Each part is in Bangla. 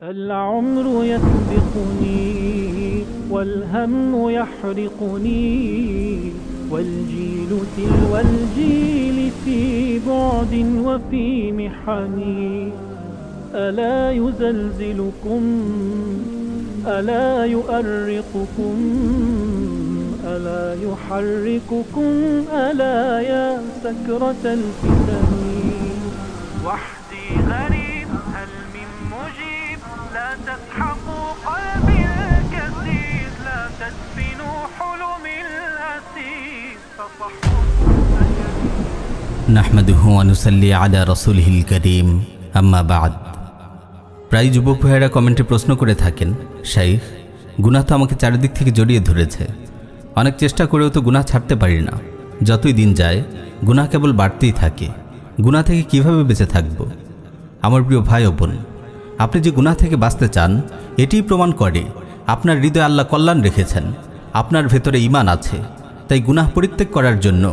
العمر يسبقني والهم يحرقني والجيل تلو الجيل في بعد وفي محني ألا يزلزلكم ألا يؤرقكم ألا يحرككم ألا يا سكرة الفتن وحدي غريب هل من مجيب لا تسحقوا قلبي الكثير لا تدفنوا حلمي الأسير فصحوا نحمده ونصلي على رسوله الكريم أما بعد প্রায় যুবক ভাইয়েরা কমেন্টে প্রশ্ন করে থাকেন, শাইখ গুনাহ তো আমাকে চারিদিক থেকে জড়িয়ে ধরেছে, অনেক চেষ্টা করেও তো গুনাহ ছাড়তে পারি না, যতই দিন যায় গুনাহ কেবল বাড়তেই থাকে, গুনাহ থেকে কিভাবে বেঁচে থাকব? আমার প্রিয় ভাই ও বোন, আপনি যে গুনাহ থেকে বাঁচতে চান এটিই প্রমাণ করে আপনার হৃদয়ে আল্লাহ কল্যাণ রেখেছেন, আপনার ভেতরে ঈমান আছে, তাই গুনাহ পরিত্যাগ করার জন্য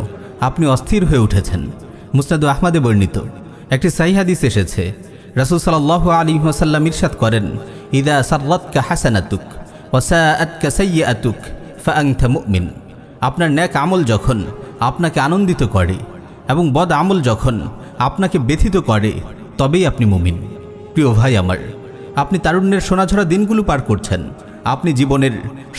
আপনি অস্থির হয়ে উঠেছেন। মুসনাদ আহমদে বর্ণিত একটি সহিহ হাদিস এসেছে, রাসূল সাল্লাল্লাহু আলাইহি ওয়াসাল্লাম ইরশাদ করেন, ইযা সাররাতকা হাসানাতুক ওয়া সাআতকা সাইয়্যাতুক ফাআনতা মুমিন। আপনার নেক আমল যখন আপনাকে আনন্দিত করে এবং বদ আমল যখন আপনাকে ব্যথিত করে তবেই আপনি মুমিন। প্রিয় ভাই আমার, আপনি তারুণ্যের সোনাঝরা দিনগুলো পার করছেন, আপনি জীবনের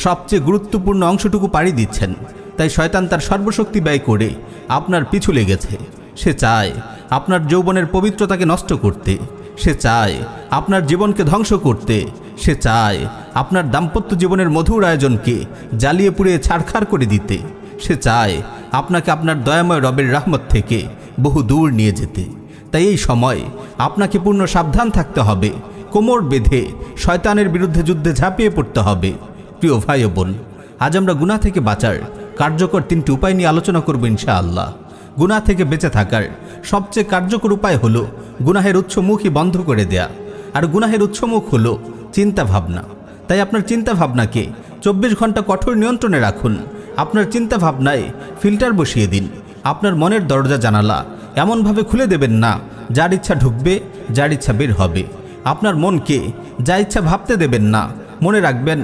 সবচেয়ে গুরুত্বপূর্ণ অংশটুকু পাড়ি দিচ্ছেন, তাই শয়তান তার সর্বশক্তি ব্যয় করে আপনার পিছু লেগেছে। সে চায় আপনার যৌবনের পবিত্রতাকে নষ্ট করতে, সে চায় আপনার জীবনকে ধ্বংস করতে, সে চায় আপনার দাম্পত্য জীবনের মধুর আয়োজনকে জ্বালিয়ে পুড়িয়ে ছাড়খাড় করে দিতে, সে চায় আপনাকে আপনার দয়াময় রবের রহমত থেকে বহু দূর নিয়ে যেতে। তাই এই সময় আপনাকে পূর্ণ সাবধান থাকতে হবে, কোমর বেঁধে শয়তানের বিরুদ্ধে যুদ্ধে ঝাঁপিয়ে পড়তে হবে। প্রিয় ভাই ও বোন, আজ আমরা গুনাহ থেকে বাঁচার কার্যকর 3টি উপায় নিয়ে আলোচনা করব ইনশাআল্লাহ। গুনাহ থেকে বেঁচে থাকার সবচেয়ে কার্যকর উপায় হলো গুনাহের উৎসমুখই বন্ধ করে দেয়া, আর গুনাহের উৎসমুখ হলো চিন্তা ভাবনা। তাই আপনার চিন্তা ভাবনাকে 24 ঘন্টা কঠোর নিয়ন্ত্রণে রাখুন। আপনার চিন্তা ভাবনায় ফিল্টার বসিয়ে দিন, আপনার মনের দরজা জানালা এমনভাবে খুলে দেবেন না যার ইচ্ছা ঢুকবে, যার ইচ্ছা বের হবে। আপনার মনকে যা ইচ্ছা ভাবতে দেবেন না। মনে রাখবেন,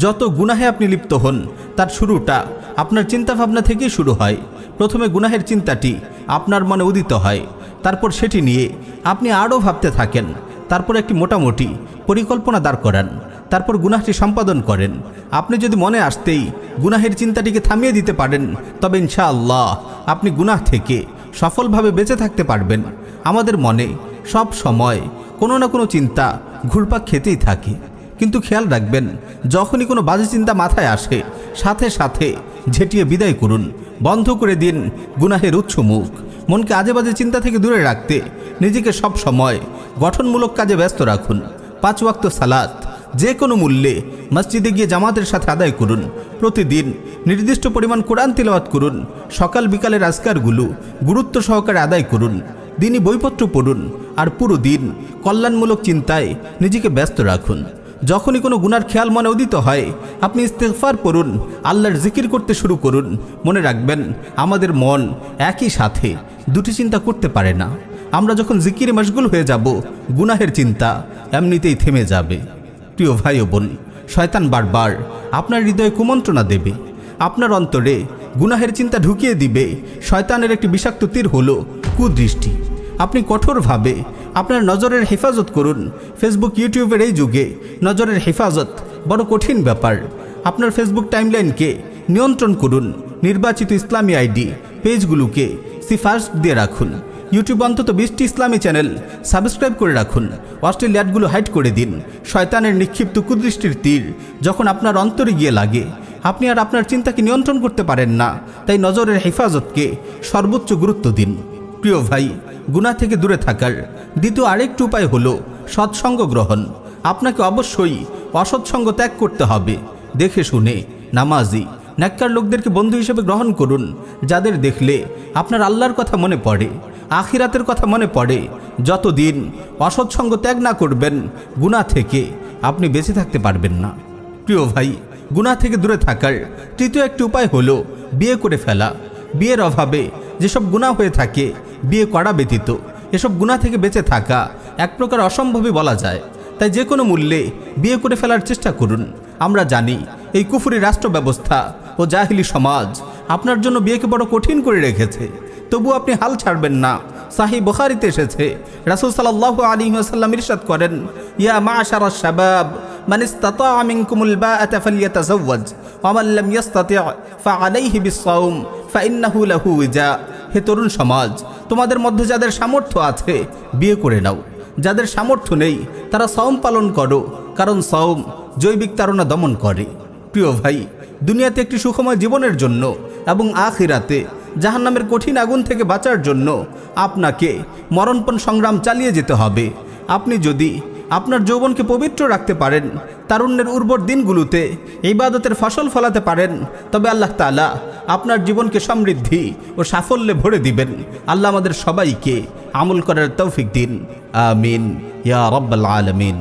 যত গুনাহে আপনি লিপ্ত হন তার শুরুটা আপনার চিন্তা ভাবনা থেকেই শুরু হয়। প্রথমে গুনাহের চিন্তাটি আপনার মনে উদিত হয়, তারপর সেটি নিয়ে আপনি আরও ভাবতে থাকেন, তারপর একটি মোটামুটি পরিকল্পনা দাঁড় করান, তারপর গুনাহটি সম্পাদন করেন। আপনি যদি মনে আসতেই গুনাহের চিন্তাটিকে থামিয়ে দিতে পারেন তবে ইনশাআল্লাহ আপনি গুনাহ থেকে সফলভাবে বেঁচে থাকতে পারবেন। আমাদের মনে সব সময় কোনো না কোনো চিন্তা ঘুরপাক খেতেই থাকে, কিন্তু খেয়াল রাখবেন, যখনই কোনো বাজে চিন্তা মাথায় আসে সাথে সাথে ঝেঁটিয়ে বিদায় করুন, বন্ধ করে দিন গুনাহের উৎসমুখ। মনকে আজে বাজে চিন্তা থেকে দূরে রাখতে নিজেকে সব সময় গঠনমূলক কাজে ব্যস্ত রাখুন। 5 ওয়াক্ত সালাত যে কোনো মূল্যে মসজিদে গিয়ে জামাতের সাথে আদায় করুন। প্রতিদিন নির্দিষ্ট পরিমাণ কোরআন তিলাওয়াত করুন। সকাল বিকালের আজকারগুলো গুরুত্ব সহকারে আদায় করুন। দিনই বইপত্র পড়ুন, আর পুরো দিন কল্যাণমূলক চিন্তায় নিজেকে ব্যস্ত রাখুন। যখনই কোনো গুনার খেয়াল মনে উদিত হয় আপনি ইস্তেগফার পড়ুন, আল্লাহর জিকির করতে শুরু করুন। মনে রাখবেন, আমাদের মন একই সাথে দুটি চিন্তা করতে পারে না। আমরা যখন জিকিরে মশগুল হয়ে যাব, গুনাহের চিন্তা এমনিতেই থেমে যাবে। প্রিয় ভাই ও বোন, শয়তান বারবার আপনার হৃদয়ে কুমন্ত্রণা দেবে, আপনার অন্তরে গুনাহের চিন্তা ঢুকিয়ে দিবে। শয়তানের একটি বিষাক্ত তীর হলো কুদৃষ্টি। আপনি কঠোরভাবে আপনার নজরের হেফাজত করুন। ফেসবুক, ইউটিউবের এই যুগে নজরের হেফাজত বড় কঠিন ব্যাপার। আপনার ফেসবুক টাইমলাইনকে নিয়ন্ত্রণ করুন। নির্বাচিত ইসলামী আইডি পেজগুলোকে সিফার্স্ট দিয়ে রাখুন। ইউটিউব অন্তত 20টি ইসলামী চ্যানেল সাবস্ক্রাইব করে রাখুন। অশ্লীল অ্যাডগুলো হাইড করে দিন। শয়তানের নিক্ষিপ্ত কুদৃষ্টির তীর যখন আপনার অন্তরে গিয়ে লাগে, আপনি আর আপনার চিন্তাকে নিয়ন্ত্রণ করতে পারেন না। তাই নজরের হেফাজতকে সর্বোচ্চ গুরুত্ব দিন। প্রিয় ভাই, গুনাহ থেকে দূরে থাকার দ্বিতীয় আরেকটি উপায় হলো সৎসঙ্গ গ্রহণ। আপনাকে অবশ্যই অসৎসঙ্গ ত্যাগ করতে হবে। দেখে শুনে নামাজি নেককার লোকদেরকে বন্ধু হিসেবে গ্রহণ করুন, যাদের দেখলে আপনার আল্লাহর কথা মনে পড়ে, আখিরাতের কথা মনে পড়ে। যতদিন অসৎসঙ্গ ত্যাগ না করবেন, গুনাহ থেকে আপনি বেঁচে থাকতে পারবেন না। প্রিয় ভাই, গুনাহ থেকে দূরে থাকার তৃতীয় একটি উপায় হলো বিয়ে করে ফেলা। বিয়ের অভাবে যেসব গুনাহ হয়ে থাকে, বিয়ে করা ব্যতীত এসব গুনাহ থেকে বেঁচে থাকা এক প্রকার অসম্ভবই বলা যায়। তাই যে কোনো মূল্যে বিয়ে করে ফেলার চেষ্টা করুন। আমরা জানি এই কুফরি রাষ্ট্র ব্যবস্থা ও জাহিলি সমাজ আপনার জন্য বিয়েকে বড় কঠিন করে রেখেছে, তবু আপনি হাল ছাড়বেন না। সাহিহ বুখারীতে এসেছে, রাসূল সাল্লাল্লাহু আলাইহি ওয়াসাল্লাম ইরশাদ করেন, ইয়া মা'শারাশ শাবাব মান ইসতাতা'a মিনকুমুল বা'আতা ফালইয়াতাযাওয়াজ ওয়া মান লাম ইসতাতি' ফা'আলাইহি বিস-সাওম ফাইন্নাহু লাহু উজা। হে তরুণ সমাজ, তোমাদের মধ্যে যাদের সামর্থ্য আছে বিয়ে করে নাও, যাদের সামর্থ্য নেই তারা সাওম পালন করো, কারণ সাওম জৈবিক তাড়না দমন করে। প্রিয় ভাই, দুনিয়াতে একটি সুখময় জীবনের জন্য এবং আখিরাতে জাহান্নামের কঠিন আগুন থেকে বাঁচার জন্য আপনাকে মরণপণ সংগ্রাম চালিয়ে যেতে হবে। আপনি যদি আপনার যৌবনকে পবিত্র রাখতে পারেন, তারুণ্যের উর্বর দিনগুলোতে ইবাদতের ফসল ফলাতে পারেন, তবে আল্লাহ তাআলা আপনার জীবনকে সমৃদ্ধি ও সাফল্যে ভরে দিবেন। আল্লাহ আমাদের সবাইকে আমল করার তৌফিক দিন। আমিন ইয়া রাব্বাল আলামিন।